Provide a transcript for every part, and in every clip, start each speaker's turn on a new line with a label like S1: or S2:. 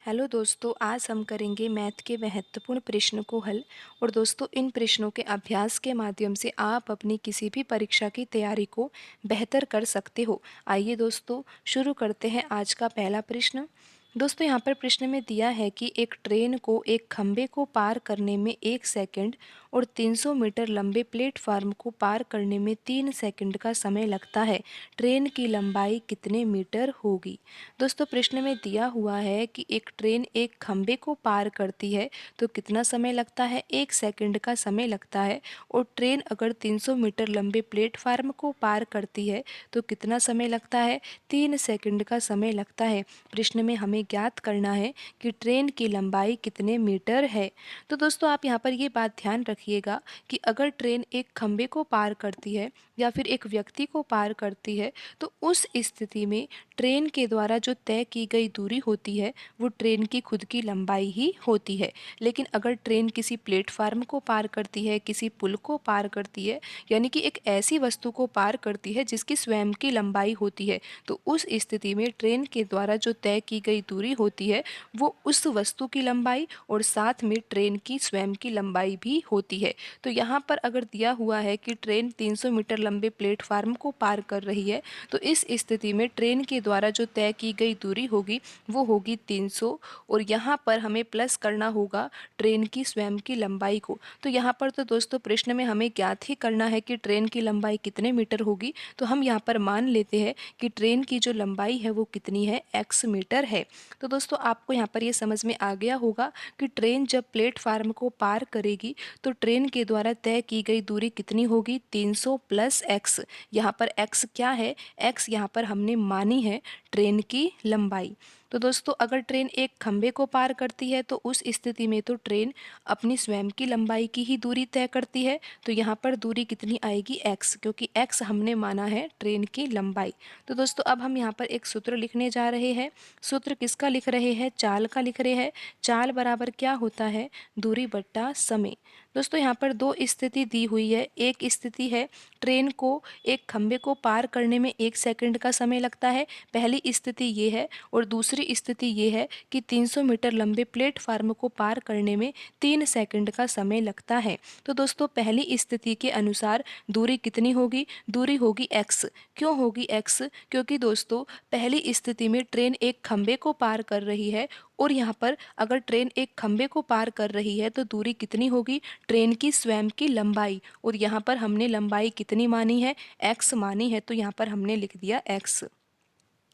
S1: Hello दोस्तों, आज हम करेंगे मैथ के महत्वपूर्ण प्रश्न को हल। और दोस्तों, इन प्रश्नों के अभ्यास के माध्यम से आप अपनी किसी भी परीक्षा की तैयारी को बेहतर कर सकते हो। आइए दोस्तों, शुरू करते हैं आज का पहला प्रश्न। दोस्तों, यहाँ पर प्रश्न में दिया है कि एक ट्रेन को एक खंभे को पार करने में 1 सेकंड और 300 मीटर लंबे प्लेटफार्म को पार करने में 3 सेकंड का समय लगता है। ट्रेन की लंबाई कितने मीटर होगी? दोस्तों, प्रश्न में दिया हुआ है कि एक ट्रेन एक खंभे को पार करती है तो कितना समय लगता है? 1 सेकंड का समय लगता है। और ट्रेन अगर 300 मीटर लंबे प्लेटफार्म को पार करती है तो कितना समय लगता है? 3 सेकंड का समय लगता है। प्रश्न में हमें ज्ञात करना है कि ट्रेन की लंबाई कितने मीटर है। तो दोस्तों, आप यहाँ पर ये बात ध्यान रखिएगा कि अगर ट्रेन एक खंभे को पार करती है या फिर एक व्यक्ति को पार करती है तो उस स्थिति में ट्रेन के द्वारा जो तय की गई दूरी होती है वो ट्रेन की खुद की लंबाई ही होती है। लेकिन अगर ट्रेन किसी प्लेटफार्म को पार करती है, किसी पुल को पार करती है, यानी कि एक ऐसी वस्तु को पार करती है जिसकी स्वयं की लंबाई होती है, तो उस स्थिति में ट्रेन के द्वारा जो तय की गई दूरी होती है वो उस वस्तु की लंबाई और साथ में ट्रेन की स्वयं की लंबाई भी होती है। तो यहाँ पर अगर दिया हुआ है कि ट्रेन 300 मीटर लंबे प्लेटफार्म को पार कर रही है तो इस स्थिति में ट्रेन के द्वारा जो तय की गई दूरी होगी वो होगी 300। और यहाँ पर हमें प्लस करना होगा ट्रेन की स्वयं की लंबाई को। तो यहाँ पर तो दोस्तों प्रश्न में हमें ज्ञात ही करना है कि ट्रेन की लंबाई कितने मीटर होगी। तो हम यहाँ पर मान लेते हैं कि ट्रेन की जो लंबाई है वो कितनी है? x मीटर है। तो दोस्तों, आपको यहाँ पर ये समझ में आ गया होगा कि ट्रेन जब प्लेटफार्म को पार करेगी तो ट्रेन के द्वारा तय की गई दूरी कितनी होगी? 300 प्लस x। यहाँ पर x क्या है? x यहाँ पर हमने मानी है ट्रेन की लंबाई। तो दोस्तों, अगर ट्रेन एक खंभे को पार करती है तो उस स्थिति में तो ट्रेन अपनी स्वयं की लंबाई की ही दूरी तय करती है। तो यहाँ पर दूरी कितनी आएगी? x, क्योंकि x हमने माना है ट्रेन की लंबाई। तो दोस्तों, अब हम यहाँ पर एक सूत्र लिखने जा रहे हैं। सूत्र किसका लिख रहे हैं? चाल का लिख रहे हैं। चाल बराबर क्या होता है? दूरी बट्टा समय। दोस्तों, यहाँ पर दो स्थिति दी हुई है। एक स्थिति है ट्रेन को एक खंभे को पार करने में 1 सेकंड का समय लगता है, पहली स्थिति ये है। और दूसरी स्थिति ये है कि 300 मीटर लंबे प्लेटफार्म को पार करने में 3 सेकंड का समय लगता है। तो दोस्तों, पहली स्थिति के अनुसार दूरी कितनी होगी? दूरी होगी x। क्यों होगी x? क्योंकि दोस्तों, पहली स्थिति में ट्रेन एक खंभे को पार कर रही है और यहाँ पर अगर ट्रेन एक खंभे को पार कर रही है तो दूरी कितनी होगी? ट्रेन की स्वयं की लंबाई। और यहाँ पर हमने लंबाई कितनी मानी है? x मानी है, तो यहाँ पर हमने लिख दिया x।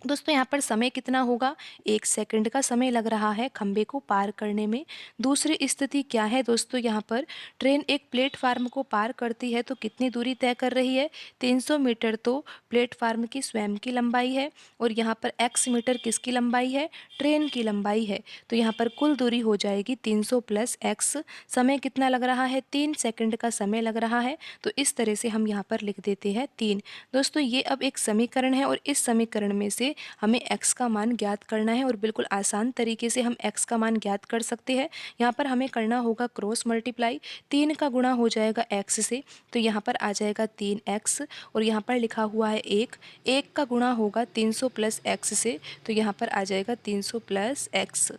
S1: दोस्तों, यहाँ पर समय कितना होगा? 1 सेकंड का समय लग रहा है खंभे को पार करने में। दूसरी स्थिति क्या है दोस्तों? यहाँ पर ट्रेन एक प्लेटफार्म को पार करती है तो कितनी दूरी तय कर रही है? 300 मीटर तो प्लेटफार्म की स्वयं की लंबाई है और यहाँ पर x मीटर किसकी लंबाई है? ट्रेन की लंबाई है। तो यहाँ पर कुल दूरी हो जाएगी 300 प्लस x। समय कितना लग रहा है? 3 सेकंड का समय लग रहा है। तो इस तरह से हम यहाँ पर लिख देते हैं 3। दोस्तों, ये अब एक समीकरण है और इस समीकरण में से हमें x का मान ज्ञात करना है और बिल्कुल आसान तरीके से हम x का मान ज्ञात कर सकते हैं। यहाँ पर हमें करना होगा क्रॉस मल्टीप्लाई। 3 का गुणा हो जाएगा x से, तो यहाँ पर आ जाएगा 3x। और यहाँ पर लिखा हुआ है 1। 1 का गुणा होगा 300 प्लस x से, तो यहाँ पर आ जाएगा 300 प्लस x।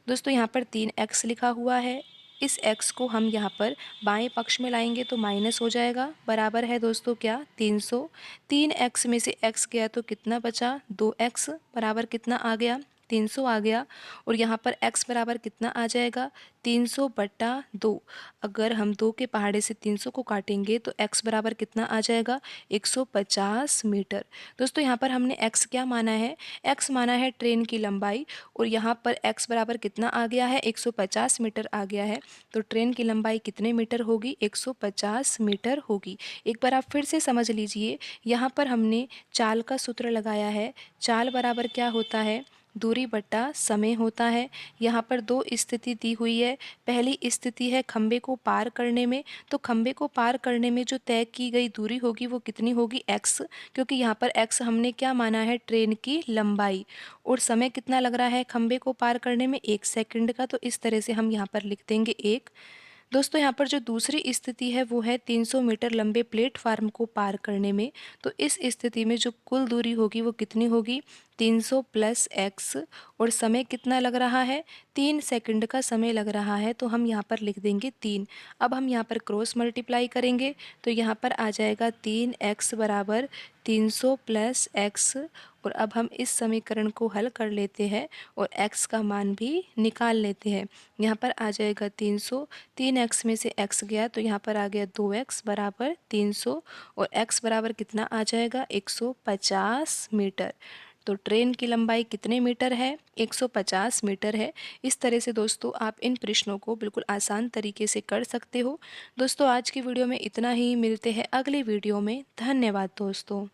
S1: दोस्तों, यहाँ पर 3x लिखा हुआ है। इस x को हम यहाँ पर बाएं पक्ष में लाएंगे तो माइनस हो जाएगा। बराबर है दोस्तों क्या? 300। 3x में से x गया तो कितना बचा? 2x। बराबर कितना आ गया? 300 आ गया। और यहाँ पर x बराबर कितना आ जाएगा? 300 बटा 2। अगर हम 2 के पहाड़े से 300 को काटेंगे तो x बराबर कितना आ जाएगा? 150 मीटर। दोस्तों, यहाँ पर हमने x क्या माना है? x माना है ट्रेन की लंबाई। और यहाँ पर x बराबर कितना आ गया है? 150 मीटर आ गया है। तो ट्रेन की लंबाई कितने मीटर होगी? 150 मीटर होगी। एक बार आप फिर से समझ लीजिए, यहाँ पर हमने चाल का सूत्र लगाया है। चाल बराबर क्या होता है? दूरी बट्टा समय होता है। यहाँ पर दो स्थिति दी हुई है। पहली स्थिति है खंबे को पार करने में, तो खंबे को पार करने में जो तय की गई दूरी होगी वो कितनी होगी? x, क्योंकि यहाँ पर x हमने क्या माना है? ट्रेन की लंबाई। और समय कितना लग रहा है खंबे को पार करने में? 1 सेकंड का, तो इस तरह से हम यहाँ पर लिख देंगे 1। दोस्तों, यहाँ पर जो दूसरी स्थिति है वो है 300 मीटर लंबे प्लेटफार्म को पार करने में। तो इस स्थिति में जो कुल दूरी होगी वो कितनी होगी? 300 प्लस x और समय कितना लग रहा है, 3 सेकंड का समय लग रहा है, तो हम यहाँ पर लिख देंगे 3। अब हम यहाँ पर क्रॉस मल्टीप्लाई करेंगे तो यहाँ पर आ जाएगा 3x बराबर 300 प्लस x। और अब हम इस समीकरण को हल कर लेते हैं और x का मान भी निकाल लेते हैं। यहाँ पर आ जाएगा 300, 3x में से x गया तो यहाँ पर आ गया 2x बराबर 300 और x बराबर कितना आ जाएगा 150 मीटर। तो ट्रेन की लंबाई कितने मीटर है, 150 मीटर है। इस तरह से दोस्तों आप इन प्रश्नों को बिल्कुल आसान तरीके से कर सकते हो। दोस्तों आज की वीडियो में इतना ही, मिलते हैं अगली वीडियो में। धन्यवाद दोस्तों।